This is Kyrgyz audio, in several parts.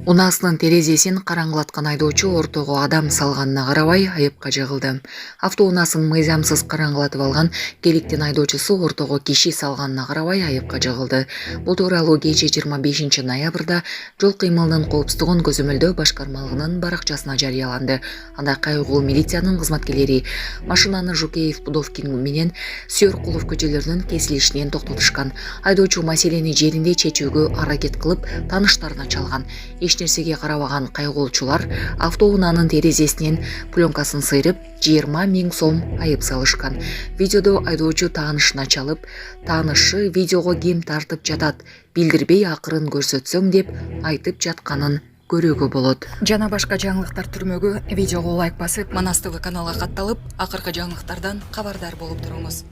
Унаасынын терезесин караңгылаткан айдоочу ортого адам салганына карабай айыпка жыгылды. Автоунаасын мыйзамсыз караңгылатып алган Келиктин айдоочусу ортого киши салганына карабай айыпка жыгылды. Бул тууралуу кечээ 25 ноябрда жол кыймылынын коопсуздугун көзөмөлдөө башкармалыгынын баракчасына жарыяланды. Анда Кайыгул милициянын кызматкерлери машинаны Жукеев, Пудовкин менен Сүйөркулов көчөлөрүнүн кесилишинен токтотушкан. Айдоочу маселени жеринде чечүүгө аракет кылып, тааныштарына чалган. Эч нерсеге карабаган кайгоолчулар автоунаанын терезесинен пленкасын сыйрып 20 000 сом айып салышкан. Видеодо айдоочу таанышына чалып, таанышы видеого ким тартып жатат, билдирбей акырын көрсөтсөң деп айтып жатканын көрүүгө болот. Жана башка жаңылыктар түрмөгү видеого лайк басып, Манас ТВ каналга катталып, акыркы жаңылыктардан кабардар болуп туруңуз.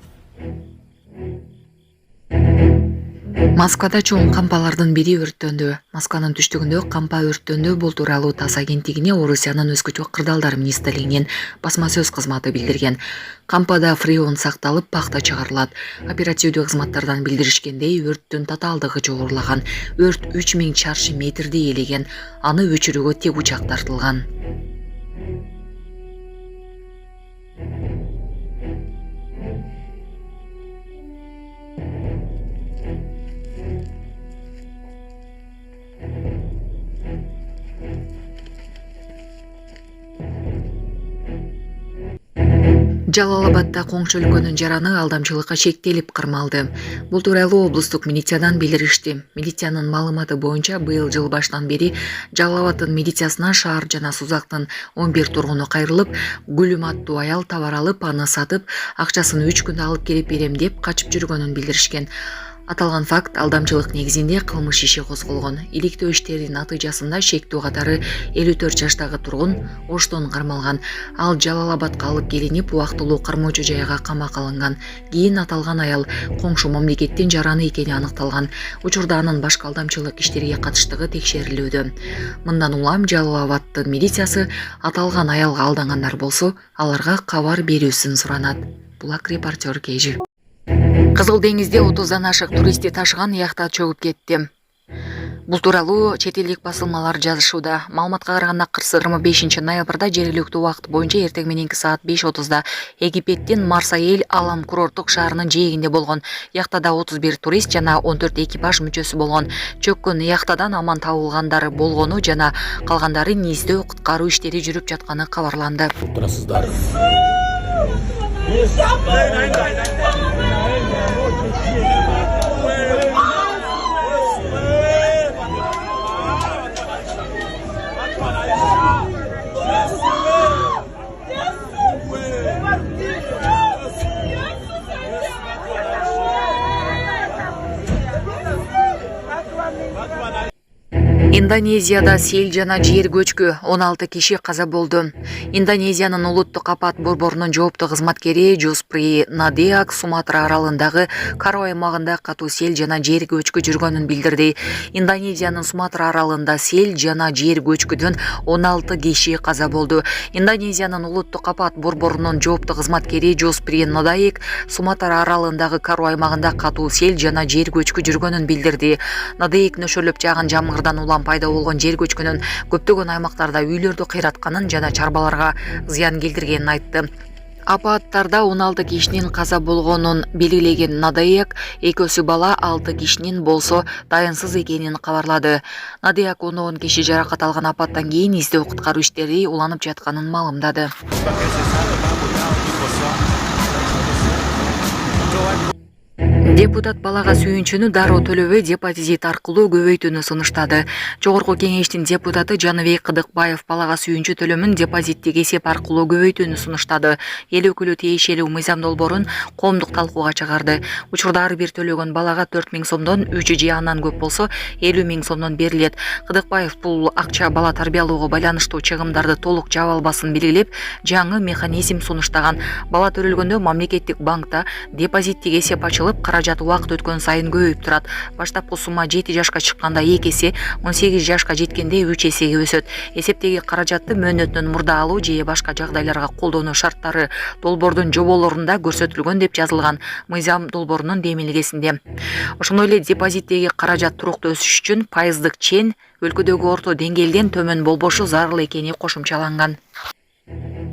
Москвада чоң кампалардын бири өрттөндү. Москванын түштүгүндө кампа өрттөндү. Бул тууралуу ТАСС агенттигине Орусиянын өзгөчө кырдаалдар министрлигинин басма сөз кызматы билдирген. Кампада фреон сакталып, пахта чыгарылат. Оперативдүү кызматтардан билдиришкендей, өрттүн татаалдыгы жогорулаган. Өрт 3000 чарчы метрди ээлеген. Аны өчүрүүгө тег учак тартылган. Жалал-Абадда коңшу өлкөнүн жараны алдамчылыкка шектелип кырмалды. Бул тууралуу облустук милициyaдан билдиришти. Милициянын маалыматы боюнча быйыл жыл башынан бери Жалал-Абаддын милициясына шаар жана Сузактын 11 тургуну кайрылып, Гүлүм аттуу аял товар алып, аны сатып, акчасын 3 күндө алып келип берем деп качып жүргөнүн билдиришкен. Аталган факт алдамчылык негизинде кылмыш иши козголгон. Иликтөө иштеринин натыйжасында шектүү катары 54 жаштагы тургун оштон кармалган. Ал Жалал-Абадка алып келинип, убактылуу кармоочу жайга камакка алынган. Кийин аталган аял коңшу мамлекеттин жараны экени аныкталган. Учурда анын башка алдамчылык иштерге катыштыгы текшерилүүдө. Мындан улам Жалал-Абаддын милициясы аталган аялга алдангандар болсо, аларга кабар берүүсүн суранат. Булак репортер Кежи. Кызыл деңизде 30дан ашык туристти ташыган яхта чөгүп кетти. Бул тууралуу чет элдик басылмалар жазышууда. Маалыматка караганда 25 ноябрда жергиликтүү убакыт боюнча эртең мененки саат 5:30да Египеттин Марсаэль Алам курорттук шаарынын жээгинде болгон. Яхтада 31 турист жана 14 экипаж мүчөсү болгон. Чөккөн яхтадан аман табылгандары болгону жана калгандарын издөө куткаруу иштери жүрүп жатканы кабарланды. Турасыздар. Индонезияда сел жана жер көчкү 16 киши каза болду. Индонезиянын улуттук апат борборунун жооптуу кызматкери Жоспри Надеак Суматра аралындагы Каро аймагында катуу сел жана жер көчкү жүргөнүн билдирди. Индонезиянын Суматра аралында сел жана жер көчкүдөн 16 киши каза болду. Индонезиянын улуттук апат борборунун жооптуу кызматкери Жоспри Надеак Суматра аралындагы Каро аймагында катуу сел жана жер көчкү жүргөнүн билдирди. Надеак нөшөрлөп жааган жамгырдан улам пайда болгон жер көчкүнүн көптөгөн аймактарда үйлөрдү кыйратканын жана чарбаларга зыян келтиргенин айтты. Апаттарда 16 кишинин каза болгонун белгилеген Надеак экөөсү бала, 6 кишинин болсо дайынсыз экенин кабарлады. Надеак 10 киши жаракат алган апаттан кийин издөө куткаруу иштери уланып жатканын маалымдады. Депутат балага сүйүнчүнү дароо төлөбөй депозит аркылуу көбөйтүүнү сунуштады. Жогорку кеңештин депутаты Жаныбек Кыдыкбаев балага сүйүнчү төлөмүн депозиттик эсеп аркылуу көбөйтүүнү сунуштады. Эл өкүлү тиешелүү мыйзам долбоорун коомдук талкууга чыгарды. Учурда ар бир төлөгөн балага 4000 сомдон 3 же андан көп болсо 50 000 сомдон берилет. Кыдыкбаев бул акча бала тарбиялоого байланыштуу чыгымдарды толук жаап албасын белгилеп, жаңы механизм сунуштаган. Бала төрөлгөндө мамлекеттик банкта депозиттик эсеп ачылып, каражат убакыт өткөн сайын көбөйүп турат. Баштапкы сумма 7 жашка чыкканда 2 эсе, 18 жашка жеткенде 3 эсеге өсөт. Эсептеги каражатты мөөнөтүнөн мурда алуу же башка жагдайларга колдонуу шарттары долбоордун жоболорунда көрсөтүлгөн деп жазылган мыйзам долбоорунун демилгесинде. Ошондой эле депозиттеги каражат туруктуу өсүш үчүн пайыздык чен өлкөдөгү орто деңгээлден төмөн болбошу зарыл экени кошумчаланган.